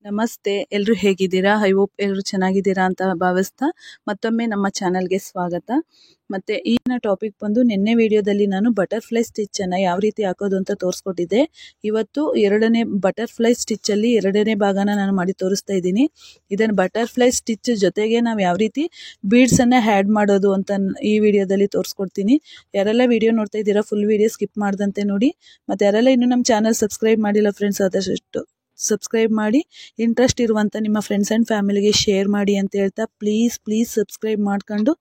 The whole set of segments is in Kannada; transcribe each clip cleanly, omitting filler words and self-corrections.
ನಮಸ್ತೆ, ಎಲ್ಲರೂ ಹೇಗಿದ್ದೀರಾ? ಐ ಹೋಪ್ ಎಲ್ಲರೂ ಚೆನ್ನಾಗಿದ್ದೀರಾ ಅಂತ ಭಾವಿಸ್ತಾ ಮತ್ತೊಮ್ಮೆ ನಮ್ಮ ಚಾನಲ್ಗೆ ಸ್ವಾಗತ. ಮತ್ತು ಈಗಿನ ಟಾಪಿಕ್ ಬಂದು ನಿನ್ನೆ ವಿಡಿಯೋದಲ್ಲಿ ನಾನು ಬಟರ್ಫ್ಲೈ ಸ್ಟಿಚ್ಚನ್ನು ಯಾವ ರೀತಿ ಹಾಕೋದು ಅಂತ ತೋರಿಸ್ಕೊಟ್ಟಿದ್ದೆ. ಇವತ್ತು ಎರಡನೇ ಬಟರ್ಫ್ಲೈ ಸ್ಟಿಚ್ಚಲ್ಲಿ ಎರಡನೇ ಭಾಗನ ನಾನು ಮಾಡಿ ತೋರಿಸ್ತಾ ಇದ್ದೀನಿ. ಇದನ್ನು ಬಟರ್ಫ್ಲೈ ಸ್ಟಿಚ್ ಜೊತೆಗೆ ನಾವು ಯಾವ ರೀತಿ ಬೀಡ್ಸನ್ನು ಆ್ಯಡ್ ಮಾಡೋದು ಅಂತ ಈ ವಿಡಿಯೋದಲ್ಲಿ ತೋರಿಸ್ಕೊಡ್ತೀನಿ. ಯಾರೆಲ್ಲ ವಿಡಿಯೋ ನೋಡ್ತಾ ಇದ್ದೀರಾ ಫುಲ್ ವಿಡಿಯೋ ಸ್ಕಿಪ್ ಮಾಡ್ದಂತೆ ನೋಡಿ. ಮತ್ತು ಯಾರೆಲ್ಲ ಇನ್ನೂ ನಮ್ಮ ಚಾನಲ್ ಸಬ್ಸ್ಕ್ರೈಬ್ ಮಾಡಿಲ್ಲ ಫ್ರೆಂಡ್ಸ್, ಆದಷ್ಟು ಸಬ್ಸ್ಕ್ರೈಬ್ ಮಾಡಿ, ಇಂಟ್ರೆಸ್ಟ್ ಇರುವಂಥ ನಿಮ್ಮ ಫ್ರೆಂಡ್ಸ್ ಆ್ಯಂಡ್ ಫ್ಯಾಮಿಲಿಗೆ ಶೇರ್ ಮಾಡಿ ಅಂತ ಹೇಳ್ತಾ ಪ್ಲೀಸ್ ಸಬ್ಸ್ಕ್ರೈಬ್ ಮಾಡ್ಕೊಂಡು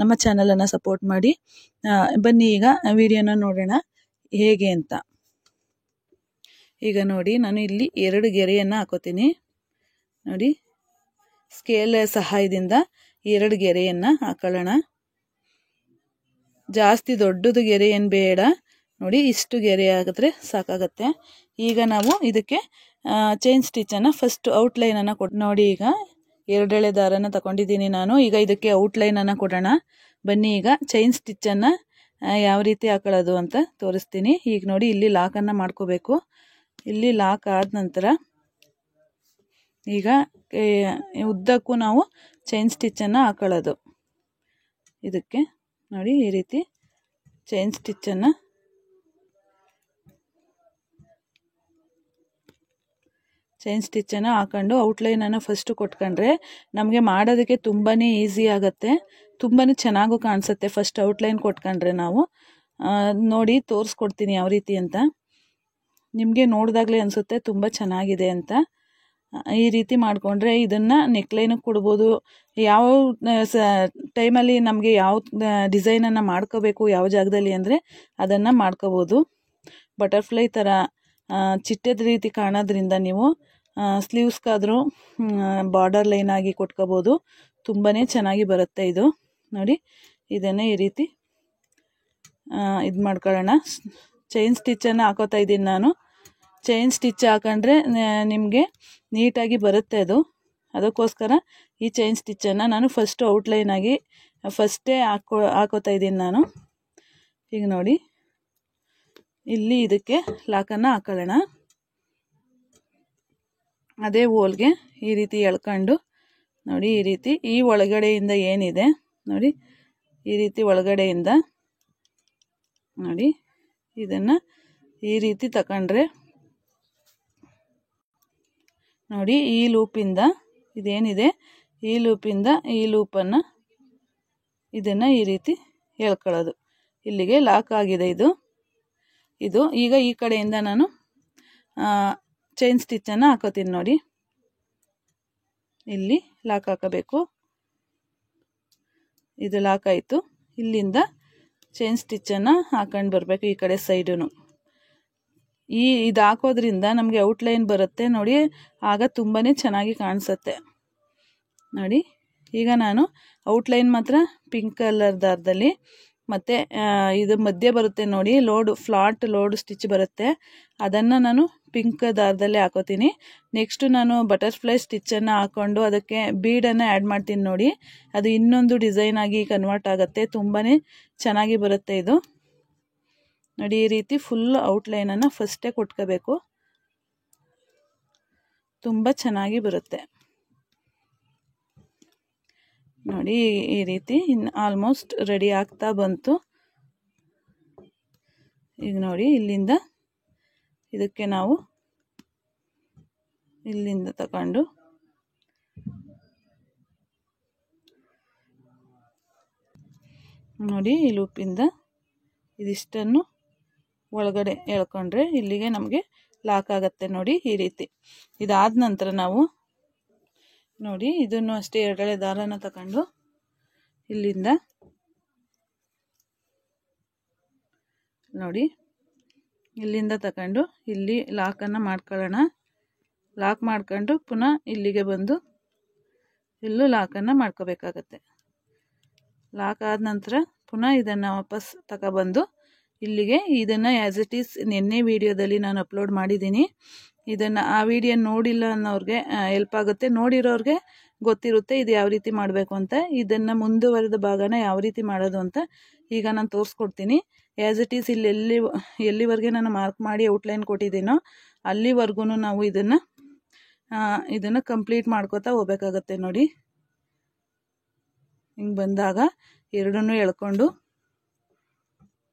ನಮ್ಮ ಚಾನಲನ್ನು ಸಪೋರ್ಟ್ ಮಾಡಿ. ಬನ್ನಿ ಈಗ ವಿಡಿಯೋನ ನೋಡೋಣ ಹೇಗೆ ಅಂತ. ಈಗ ನೋಡಿ, ನಾನು ಇಲ್ಲಿ 2 ಗೆರೆಯನ್ನು ಹಾಕೋತೀನಿ. ನೋಡಿ, ಸ್ಕೇಲ್ ಸಹಾಯದಿಂದ 2 ಗೆರೆಯನ್ನು ಹಾಕೊಳ್ಳೋಣ. ಜಾಸ್ತಿ ದೊಡ್ಡದು ಗೆರೆ ಏನು ಬೇಡ, ನೋಡಿ ಇಷ್ಟು ಗೆರೆ ಆಗಿದ್ರೆ ಸಾಕಾಗತ್ತೆ. ಈಗ ನಾವು ಇದಕ್ಕೆ ಚೈನ್ ಸ್ಟಿಚ್ಚನ್ನು ಫಸ್ಟ್ ಔಟ್ಲೈನನ್ನು ಕೊಟ್ಟು ನೋಡಿ. ಈಗ 2 ಎಳೆ ದಾರನ ತಗೊಂಡಿದ್ದೀನಿ ನಾನು. ಈಗ ಇದಕ್ಕೆ ಔಟ್ಲೈನನ್ನು ಕೊಡೋಣ. ಬನ್ನಿ ಈಗ ಚೈನ್ ಸ್ಟಿಚ್ಚನ್ನು ಯಾವ ರೀತಿ ಹಾಕೊಳ್ಳೋದು ಅಂತ ತೋರಿಸ್ತೀನಿ. ಈಗ ನೋಡಿ, ಇಲ್ಲಿ ಲಾಕನ್ನು ಮಾಡ್ಕೋಬೇಕು. ಇಲ್ಲಿ ಲಾಕ್ ಆದ ನಂತರ ಈಗ ಉದ್ದಕ್ಕೂ ನಾವು ಚೈನ್ ಸ್ಟಿಚ್ಚನ್ನು ಹಾಕೊಳ್ಳೋದು. ಇದಕ್ಕೆ ನೋಡಿ, ಈ ರೀತಿ ಚೈನ್ ಸ್ಟಿಚ್ಚನ್ನು ಹಾಕೊಂಡು ಔಟ್ಲೈನನ್ನು ಫಸ್ಟು ಕೊಟ್ಕೊಂಡ್ರೆ ನಮಗೆ ಮಾಡೋದಕ್ಕೆ ತುಂಬಾ ಈಸಿ ಆಗುತ್ತೆ, ತುಂಬಾ ಚೆನ್ನಾಗೂ ಕಾಣಿಸುತ್ತೆ. ಫಸ್ಟ್ ಔಟ್ಲೈನ್ ಕೊಟ್ಕೊಂಡ್ರೆ ನಾವು ನೋಡಿ ತೋರಿಸ್ಕೊಡ್ತೀನಿ ಯಾವ ರೀತಿ ಅಂತ. ನಿಮಗೆ ನೋಡಿದಾಗಲೇ ಅನಿಸುತ್ತೆ ತುಂಬ ಚೆನ್ನಾಗಿದೆ ಅಂತ. ಈ ರೀತಿ ಮಾಡಿಕೊಂಡ್ರೆ ಇದನ್ನು ನೆಕ್ಲೈನಿಗೆ ಕೊಡ್ಬೋದು. ಯಾವ ಟೈಮಲ್ಲಿ ನಮಗೆ ಯಾವ ಡಿಸೈನನ್ನು ಮಾಡ್ಕೋಬೇಕು ಯಾವ ಜಾಗದಲ್ಲಿ ಅಂದರೆ ಅದನ್ನು ಮಾಡ್ಕೋಬೋದು. ಬಟರ್ಫ್ಲೈ ಥರ ಚಿಟ್ಟದ ರೀತಿ ಕಾಣೋದ್ರಿಂದ ನೀವು ಸ್ಲೀವ್ಸ್ಗಾದರೂ ಬಾರ್ಡರ್ ಲೈನ್ ಆಗಿ ಕೊಟ್ಕೋಬೋದು. ತುಂಬಾ ಚೆನ್ನಾಗಿ ಬರುತ್ತೆ ಇದು. ನೋಡಿ, ಇದನ್ನೇ ಈ ರೀತಿ ಇದು ಮಾಡ್ಕೊಳ್ಳೋಣ. ಚೈನ್ ಸ್ಟಿಚ್ಚನ್ನು ಹಾಕೋತಾ ಇದ್ದೀನಿ ನಾನು. ಚೈನ್ ಸ್ಟಿಚ್ ಹಾಕೊಂಡ್ರೆ ನಿಮಗೆ ನೀಟಾಗಿ ಬರುತ್ತೆ ಅದು. ಅದಕ್ಕೋಸ್ಕರ ಈ ಚೈನ್ ಸ್ಟಿಚ್ಚನ್ನು ನಾನು ಫಸ್ಟು ಔಟ್ಲೈನಾಗಿ ಫಸ್ಟೇ ಹಾಕೋತಾ ಇದ್ದೀನಿ ನಾನು. ಈಗ ನೋಡಿ, ಇಲ್ಲಿ ಇದಕ್ಕೆ ಲಾಕನ್ನು ಹಾಕೊಳ್ಳೋಣ. ಅದೇ ಹೋಲ್ಗೆ ಈ ರೀತಿ ಎಳ್ಕೊಂಡು ನೋಡಿ, ಈ ರೀತಿ ಈ ಒಳಗಡೆಯಿಂದ ಏನಿದೆ ನೋಡಿ, ಈ ರೀತಿ ಒಳಗಡೆಯಿಂದ ನೋಡಿ ಇದನ್ನು ಈ ರೀತಿ ತಗೊಂಡ್ರೆ ನೋಡಿ, ಈ ಲೂಪಿಂದ ಇದೇನಿದೆ ಈ ಲೂಪಿಂದ ಈ ಲೂಪನ್ನು ಇದನ್ನು ಈ ರೀತಿ ಎಳ್ಕೊಳ್ಳೋದು. ಇಲ್ಲಿಗೆ ಲಾಕ್ ಆಗಿದೆ ಇದು. ಈಗ ಈ ಕಡೆಯಿಂದ ನಾನು ಚೈನ್ ಸ್ಟಿಚ್ಚನ್ನು ಹಾಕೋತೀನಿ. ನೋಡಿ, ಇಲ್ಲಿ ಲಾಕ್ ಹಾಕಬೇಕು. ಇದು ಲಾಕ್ ಆಯಿತು. ಇಲ್ಲಿಂದ ಚೈನ್ ಸ್ಟಿಚ್ಚನ್ನು ಹಾಕೊಂಡು ಬರಬೇಕು ಈ ಕಡೆ ಸೈಡು. ಇದು ಹಾಕೋದ್ರಿಂದ ನಮಗೆ ಔಟ್ಲೈನ್ ಬರುತ್ತೆ ನೋಡಿ, ಆಗ ತುಂಬಾ ಚೆನ್ನಾಗಿ ಕಾಣಿಸುತ್ತೆ. ನೋಡಿ, ಈಗ ನಾನು ಔಟ್ಲೈನ್ ಮಾತ್ರ ಪಿಂಕ್ ಕಲರ್ ದಾರದಲ್ಲಿ, ಮತ್ತು ಇದು ಮಧ್ಯೆ ಬರುತ್ತೆ ನೋಡಿ ಫ್ಲಾಟ್ ಲೋಡ್ ಸ್ಟಿಚ್ ಬರುತ್ತೆ, ಅದನ್ನು ನಾನು ಪಿಂಕ್ ದಾರದಲ್ಲೇ ಹಾಕೋತೀನಿ. ನೆಕ್ಸ್ಟು ನಾನು ಬಟರ್ಫ್ಲೈ ಸ್ಟಿಚ್ಚನ್ನು ಹಾಕ್ಕೊಂಡು ಅದಕ್ಕೆ ಬೀಡನ್ನು ಆ್ಯಡ್ ಮಾಡ್ತೀನಿ. ನೋಡಿ, ಅದು ಇನ್ನೊಂದು ಡಿಸೈನ್ ಆಗಿ ಕನ್ವರ್ಟ್ ಆಗುತ್ತೆ. ತುಂಬಾ ಚೆನ್ನಾಗಿ ಬರುತ್ತೆ ಇದು. ನೋಡಿ, ಈ ರೀತಿ ಫುಲ್ ಔಟ್ಲೈನನ್ನು ಫಸ್ಟೇ ಕೊಟ್ಕೋಬೇಕು. ತುಂಬ ಚೆನ್ನಾಗಿ ಬರುತ್ತೆ ನೋಡಿ. ಈ ರೀತಿ ಇನ್ನು ಆಲ್ಮೋಸ್ಟ್ ರೆಡಿ ಆಗ್ತಾ ಬಂತು. ಈಗ ನೋಡಿ, ಇಲ್ಲಿಂದ ಇದಕ್ಕೆ ನಾವು ಇಲ್ಲಿಂದ ತಗೊಂಡು ನೋಡಿ ಈ ಲೂಪಿಂದ ಇದಿಷ್ಟನ್ನು ಒಳಗಡೆ ಎಳ್ಕೊಂಡ್ರೆ ಇಲ್ಲಿಗೆ ನಮಗೆ ಲಾಕ್ ಆಗುತ್ತೆ. ನೋಡಿ, ಈ ರೀತಿ ಇದಾದ ನಂತರ ನಾವು ನೋಡಿ ಇದನ್ನು ಅಷ್ಟೇ 2 ಎಳೆ ದಾರನ ತಗೊಂಡು ಇಲ್ಲಿಂದ ನೋಡಿ ಇಲ್ಲಿಂದ ತಗೊಂಡು ಇಲ್ಲಿ ಲಾಕನ್ನು ಮಾಡ್ಕೊಳ್ಳೋಣ. ಲಾಕ್ ಮಾಡ್ಕೊಂಡು ಪುನಃ ಇಲ್ಲಿಗೆ ಬಂದು ಇಲ್ಲೂ ಲಾಕನ್ನು ಮಾಡ್ಕೋಬೇಕಾಗತ್ತೆ. ಲಾಕ್ ಆದ ನಂತರ ಪುನಃ ಇದನ್ನು ವಾಪಸ್ ತಗೊಬಂದು ಇಲ್ಲಿಗೆ ಇದನ್ನು ಆ್ಯಸ್ ಇಟ್ ಈಸ್ ನಿನ್ನೆ ವಿಡಿಯೋದಲ್ಲಿ ನಾನು ಅಪ್ಲೋಡ್ ಮಾಡಿದ್ದೀನಿ. ಇದನ್ನು ಆ ವಿಡಿಯೋ ನೋಡಿಲ್ಲ ಅನ್ನೋರಿಗೆ ಹೆಲ್ಪ್ ಆಗುತ್ತೆ, ನೋಡಿರೋರಿಗೆ ಗೊತ್ತಿರುತ್ತೆ ಇದು ಯಾವ ರೀತಿ ಮಾಡಬೇಕು ಅಂತ. ಇದನ್ನು ಮುಂದುವರೆದ ಭಾಗನ ಯಾವ ರೀತಿ ಮಾಡೋದು ಅಂತ ಈಗ ನಾನು ತೋರಿಸ್ಕೊಡ್ತೀನಿ. ಆ್ಯಸ್ ಇಟ್ ಈಸ್ ಇಲ್ಲಿ ಎಲ್ಲಿವರೆಗೆ ನಾನು ಮಾರ್ಕ್ ಮಾಡಿ ಔಟ್ಲೈನ್ ಕೊಟ್ಟಿದ್ದೀನೋ ಅಲ್ಲಿವರೆಗೂ ನಾವು ಇದನ್ನು ಇದನ್ನು ಕಂಪ್ಲೀಟ್ ಮಾಡ್ಕೋತಾ ಹೋಗ್ಬೇಕಾಗತ್ತೆ ನೋಡಿ. ಹಿಂಗೆ ಬಂದಾಗ ಎರಡನ್ನೂ ಎಳ್ಕೊಂಡು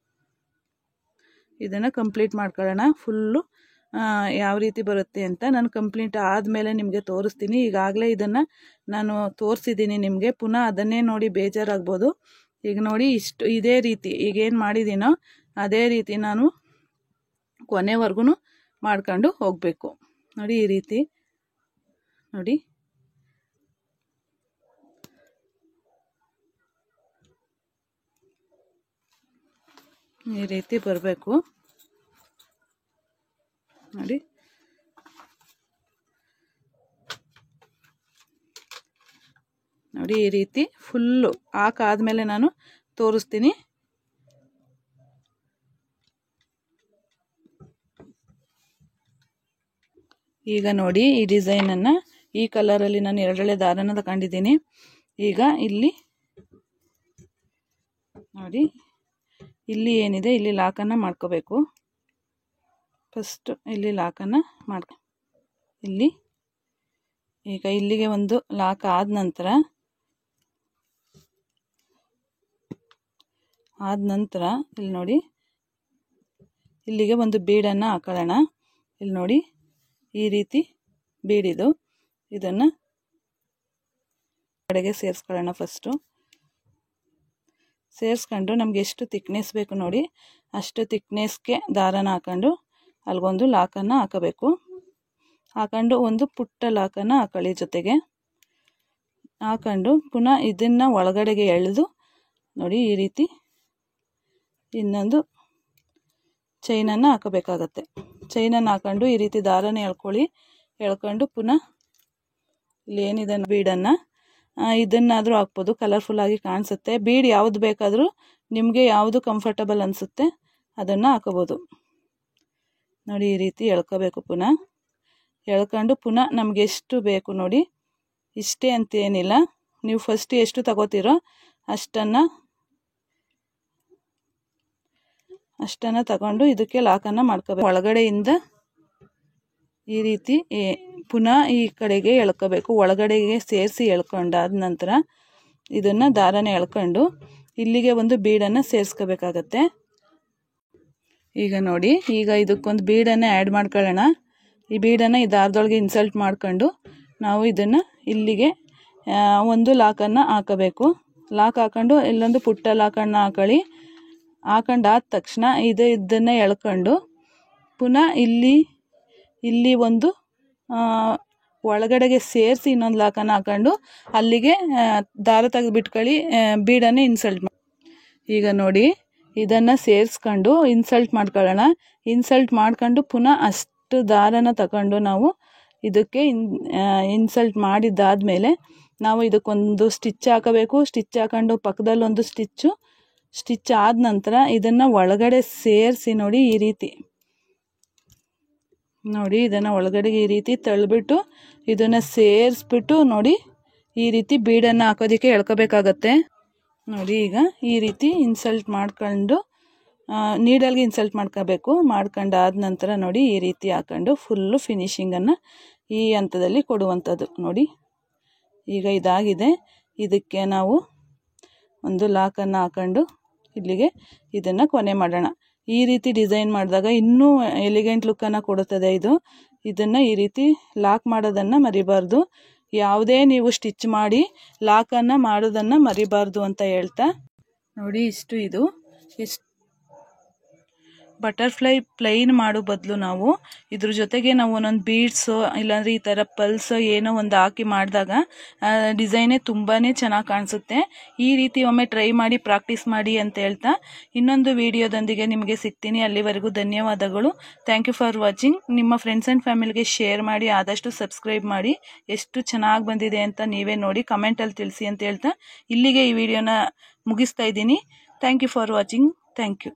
ಇದನ್ನು ಕಂಪ್ಲೀಟ್ ಮಾಡ್ಕೊಳ್ಳೋಣ. ಫುಲ್ಲು ಯಾವ ರೀತಿ ಬರುತ್ತೆ ಅಂತ ನಾನು ಕಂಪ್ಲೀಟ್ ಆದಮೇಲೆ ನಿಮಗೆ ತೋರಿಸ್ತೀನಿ. ಈಗಾಗಲೇ ಇದನ್ನು ನಾನು ತೋರಿಸಿದ್ದೀನಿ ನಿಮಗೆ, ಪುನಃ ಅದನ್ನೇ ನೋಡಿ ಬೇಜಾರಾಗ್ಬೋದು. ಈಗ ನೋಡಿ ಇದೇ ರೀತಿ ಈಗೇನು ಮಾಡಿದ್ದೀನೋ ಅದೇ ರೀತಿ ನಾನು ಕೊನೆವರೆಗೂ ಮಾಡ್ಕೊಂಡು ಹೋಗಬೇಕು ನೋಡಿ. ಈ ರೀತಿ ನೋಡಿ, ಈ ರೀತಿ ಬರಬೇಕು ನೋಡಿ. ನೋಡಿ ಈ ರೀತಿ ಫುಲ್ಲು ಹಾಕಾದ್ಮೇಲೆ ನಾನು ತೋರಿಸ್ತೀನಿ. ಈಗ ನೋಡಿ ಈ ಡಿಸೈನನ್ನು ಈ ಕಲರಲ್ಲಿ ನಾನು ಎರಡೆಳೆ ದಾರನ ತಗೊಂಡಿದ್ದೀನಿ. ಈಗ ಇಲ್ಲಿ ನೋಡಿ, ಇಲ್ಲಿ ಏನಿದೆ ಇಲ್ಲಿ ಲಾಕನ್ನು ಮಾಡ್ಕೋಬೇಕು. ಫಸ್ಟ್ ಇಲ್ಲಿ ಲಾಕನ್ನು ಇಲ್ಲಿ ಈಗ ಇಲ್ಲಿಗೆ ಒಂದು ಲಾಕ್ ಆದ ನಂತರ ಇಲ್ಲಿ ನೋಡಿ ಇಲ್ಲಿಗೆ ಒಂದು ಬೀಡನ್ನು ಹಾಕೊಳ್ಳೋಣ. ಇಲ್ಲಿ ನೋಡಿ ಈ ರೀತಿ ಬೀಡಿದು ಇದನ್ನು ಕಡೆಗೆ ಸೇರಿಸ್ಕೊಳ್ಳೋಣ. ಫಸ್ಟು ಸೇರಿಸ್ಕೊಂಡು ನಮ್ಗೆ ಎಷ್ಟು ತಿಕ್ನೆಸ್ ಬೇಕು ನೋಡಿ ಅಷ್ಟು ತಿಕ್ನೆಸ್ಗೆ ದಾರನ ಹಾಕೊಂಡು ಅಲ್ಲಿಗೊಂದು ಲಾಕನ್ನು ಹಾಕಬೇಕು. ಹಾಕೊಂಡು ಒಂದು ಪುಟ್ಟ ಲಾಕನ್ನು ಹಾಕೊಳ್ಳಿ ಜೊತೆಗೆ. ಹಾಕೊಂಡು ಪುನಃ ಇದನ್ನು ಒಳಗಡೆಗೆ ಎಳೆದು ನೋಡಿ ಈ ರೀತಿ ಇನ್ನೊಂದು ಚೈನನ್ನು ಹಾಕಬೇಕಾಗತ್ತೆ. ಚೈನನ್ನು ಹಾಕೊಂಡು ಈ ರೀತಿ ದಾರನ ಎಳ್ಕೊಂಡು ಪುನಃ ಇಲ್ಲಿ ಏನಿದೆ ಬೀಡನ್ನು ಇದನ್ನಾದರೂ ಹಾಕ್ಬೋದು, ಕಲರ್ಫುಲ್ಲಾಗಿ ಕಾಣಿಸುತ್ತೆ. ಬೀಡ್ ಯಾವುದು ಬೇಕಾದರೂ ನಿಮಗೆ ಯಾವುದು ಕಂಫರ್ಟಬಲ್ ಅನಿಸುತ್ತೆ ಅದನ್ನು ಹಾಕೋಬೋದು ನೋಡಿ. ಈ ರೀತಿ ಎಳ್ಕೋಬೇಕು. ಪುನಃ ಎಳ್ಕೊಂಡು ಪುನಃ ನಮಗೆ ಎಷ್ಟು ಬೇಕು ನೋಡಿ, ಇಷ್ಟೇ ಅಂತೇನಿಲ್ಲ, ನೀವು ಫಸ್ಟ್ ಎಷ್ಟು ತಗೋತೀರೋ ಅಷ್ಟನ್ನು ತಗೊಂಡು ಇದಕ್ಕೆ ಲಾಕನ್ನು ಮಾಡ್ಕೋಬೇಕು. ಒಳಗಡೆಯಿಂದ ಈ ರೀತಿ ಪುನಃ ಈ ಕಡೆಗೆ ಎಳ್ಕೋಬೇಕು. ಒಳಗಡೆಗೆ ಸೇರಿಸಿ ಎಳ್ಕೊಂಡಾದ ನಂತರ ಇದನ್ನು ದಾರನ ಎಳ್ಕೊಂಡು ಇಲ್ಲಿಗೆ ಒಂದು ಬೀಡನ್ನು ಸೇರಿಸ್ಕೋಬೇಕಾಗತ್ತೆ. ಈಗ ನೋಡಿ, ಈಗ ಇದಕ್ಕೊಂದು ಬೀಡನ್ನು ಆ್ಯಡ್ ಮಾಡ್ಕೊಳ್ಳೋಣ. ಈ ಬೀಡನ್ನು ಈ ದಾರದೊಳಗೆ ಇನ್ಸಲ್ಟ್ ಮಾಡ್ಕೊಂಡು ನಾವು ಇದನ್ನು ಇಲ್ಲಿಗೆ ಒಂದು ಲಾಕನ್ನು ಹಾಕಬೇಕು. ಲಾಕ್ ಹಾಕೊಂಡು ಇಲ್ಲೊಂದು ಪುಟ್ಟ ಲಾಕನ್ನು ಹಾಕೊಂಡಾದ ತಕ್ಷಣ ಇದನ್ನು ಎಳ್ಕೊಂಡು ಪುನಃ ಇಲ್ಲಿ ಒಂದು ಒಳಗಡೆಗೆ ಸೇರಿಸಿ ಇನ್ನೊಂದು ಲಾಕನ್ನು ಹಾಕೊಂಡು ಅಲ್ಲಿಗೆ ದಾರ ತೆಗೆದು ಬಿಟ್ಕೊಳ್ಳಿ, ಬೀಡನ್ನು ಇನ್ಸಲ್ಟ್ ಮಾಡಿ. ಈಗ ನೋಡಿ ಇದನ್ನು ಸೇರಿಸ್ಕೊಂಡು ಇನ್ಸಲ್ಟ್ ಮಾಡ್ಕೊಳ್ಳೋಣ. ಇನ್ಸಲ್ಟ್ ಮಾಡ್ಕೊಂಡು ಪುನಃ ಅಷ್ಟು ದಾರನ ತಗೊಂಡು ನಾವು ಇದಕ್ಕೆ ಇನ್ಸಲ್ಟ್ ಮಾಡಿದ್ದಾದಮೇಲೆ ನಾವು ಇದಕ್ಕೊಂದು ಸ್ಟಿಚ್ ಹಾಕಬೇಕು. ಸ್ಟಿಚ್ ಹಾಕೊಂಡು ಪಕ್ಕದಲ್ಲೊಂದು ಸ್ಟಿಚ್ ಆದ ನಂತರ ಇದನ್ನು ಒಳಗಡೆ ಸೇರಿಸಿ ನೋಡಿ ಈ ರೀತಿ ನೋಡಿ, ಇದನ್ನು ಒಳಗಡೆಗೆ ಈ ರೀತಿ ತಳ್ಳಿಬಿಟ್ಟು ಇದನ್ನು ಸೇರಿಸ್ಬಿಟ್ಟು ನೋಡಿ ಈ ರೀತಿ ಬೀಡನ್ನು ಹಾಕೋದಕ್ಕೆ ಎಳ್ಕೋಬೇಕಾಗತ್ತೆ ನೋಡಿ. ಈಗ ಈ ರೀತಿ ಇನ್ಸಲ್ಟ್ ಮಾಡ್ಕೊಂಡು ನೀಡಲ್ಗೆ ಇನ್ಸಲ್ಟ್ ಮಾಡ್ಕೋಬೇಕು. ಮಾಡ್ಕೊಂಡಾದ ನಂತರ ನೋಡಿ ಈ ರೀತಿ ಹಾಕೊಂಡು ಫುಲ್ಲು ಫಿನಿಶಿಂಗನ್ನು ಈ ಹಂತದಲ್ಲಿ ಕೊಡುವಂಥದ್ದು ನೋಡಿ. ಈಗ ಇದಾಗಿದೆ. ಇದಕ್ಕೆ ನಾವು ಒಂದು ಲಾಕನ್ನು ಹಾಕೊಂಡು ಇಲ್ಲಿಗೆ ಇದನ್ನು ಕೊನೆ ಮಾಡೋಣ. ಈ ರೀತಿ ಡಿಸೈನ್ ಮಾಡಿದಾಗ ಇನ್ನೂ ಎಲಿಗೆಂಟ್ ಲುಕ್ಕನ್ನು ಕೊಡುತ್ತದೆ ಇದು. ಇದನ್ನು ಈ ರೀತಿ ಲಾಕ್ ಮಾಡೋದನ್ನು ಮರಿಬಾರ್ದು. ಯಾವುದೇ ನೀವು ಸ್ಟಿಚ್ ಮಾಡಿ ಲಾಕನ್ನು ಮಾಡೋದನ್ನು ಮರಿಬಾರ್ದು ಅಂತ ಹೇಳ್ತಾ ನೋಡಿ. ಇದು ಬಟರ್ಫ್ಲೈ ಪ್ಲೈನ್ ಮಾಡೋ ಬದಲು ನಾವು ಇದ್ರ ಜೊತೆಗೆ ನಾವು ಒಂದೊಂದು ಬೀಡ್ಸು ಇಲ್ಲಾಂದರೆ ಈ ಥರ ಪಲ್ಸು ಏನೋ ಒಂದು ಹಾಕಿ ಮಾಡಿದಾಗ ಡಿಸೈನೇ ತುಂಬಾ ಚೆನ್ನಾಗಿ ಕಾಣಿಸುತ್ತೆ. ಈ ರೀತಿ ಒಮ್ಮೆ ಟ್ರೈ ಮಾಡಿ ಪ್ರಾಕ್ಟೀಸ್ ಮಾಡಿ ಅಂತ ಹೇಳ್ತಾ ಇನ್ನೊಂದು ವಿಡಿಯೋದೊಂದಿಗೆ ನಿಮಗೆ ಸಿಗ್ತೀನಿ. ಅಲ್ಲಿವರೆಗೂ ಧನ್ಯವಾದಗಳು. Thank you for watching. ನಿಮ್ಮ ಫ್ರೆಂಡ್ಸ್ ಆ್ಯಂಡ್ ಫ್ಯಾಮಿಲಿಗೆ ಶೇರ್ ಮಾಡಿ, ಆದಷ್ಟು ಸಬ್ಸ್ಕ್ರೈಬ್ ಮಾಡಿ. ಎಷ್ಟು ಚೆನ್ನಾಗಿ ಬಂದಿದೆ ಅಂತ ನೀವೇ ನೋಡಿ ಕಮೆಂಟಲ್ಲಿ ತಿಳಿಸಿ ಅಂತ ಹೇಳ್ತಾ ಇಲ್ಲಿಗೆ ಈ ವಿಡಿಯೋನ ಮುಗಿಸ್ತಾ ಇದ್ದೀನಿ. Thank you for watching. Thank you.